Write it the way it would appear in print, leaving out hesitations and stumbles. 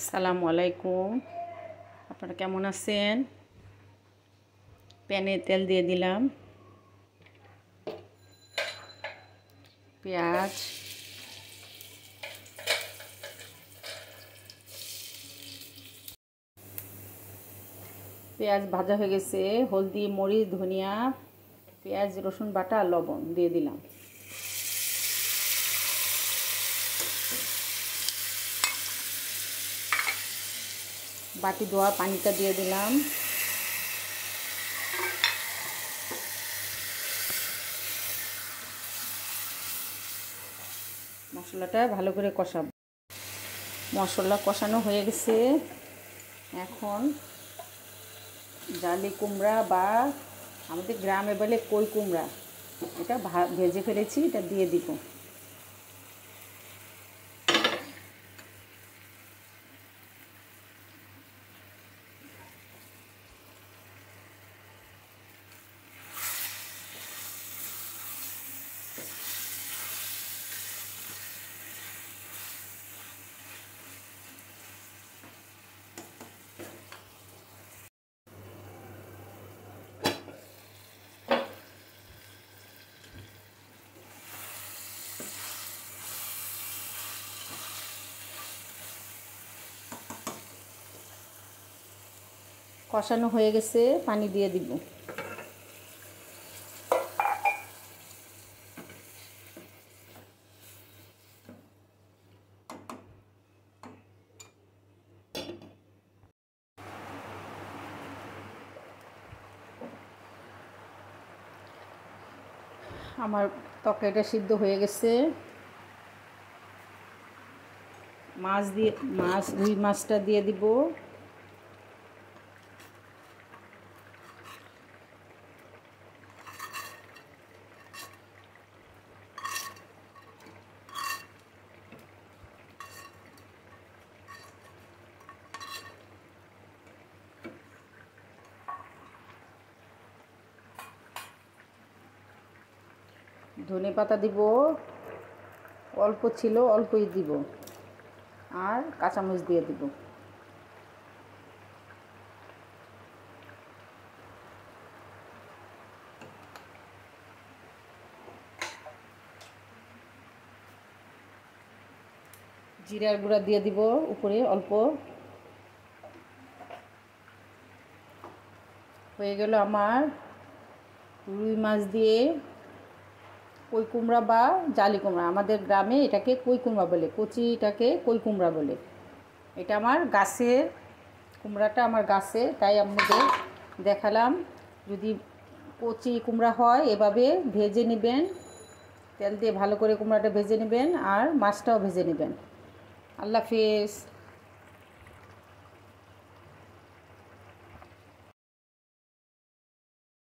আসসালামু আলাইকুম। আপনারা কেমন আছেন? প্যানে তেল দিয়ে দিলাম, পেঁয়াজ, ভাজা হয়ে গেছে। হলদি, মরিচ, ধনিয়া, পেঁয়াজ, রসুন বাটা আর লবণ দিয়ে দিলাম। বাটি ধোয়া পানিটা দিয়ে দিলাম। মশলাটা ভালো করে কষাবো। মশলা কষানো হয়ে গেছে। এখন জালি কুমড়া বা আমাদের গ্রামে বলে কই কুমড়া, এটা ভেজে ফেলেছি, এটা দিয়ে দিব। কষানো হয়ে গেছে, পানি দিয়ে দিব। আমার তরকারিটা সিদ্ধ হয়ে গেছে। রুই মাছটা দিয়ে দিব। ধনেপাতা দিব, অল্প ছিল অল্পই দিব, আর কাঁচামরিচ দিয়ে দিব। জিরার গুঁড়া দিয়ে দিব উপরে অল্প। হয়ে গেল আমার রুই মাছ দিয়ে কই কুমড়া বা জালি কুমড়া। আমাদের গ্রামে এটাকে কই কুমড়া বলে, কচিটাকে কই কুমড়া বলে। এটা আমার গাছের কুমড়াটা, আমার গাছে, তাই আপনাদের দেখালাম। যদি কচি কুমড়া হয় এভাবে ভেজে নেবেন, তেল দিয়ে ভালো করে কুমড়াটা ভেজে নেবেন, আর মাছটাও ভেজে নেবেন। আল্লাহ হাফেজ।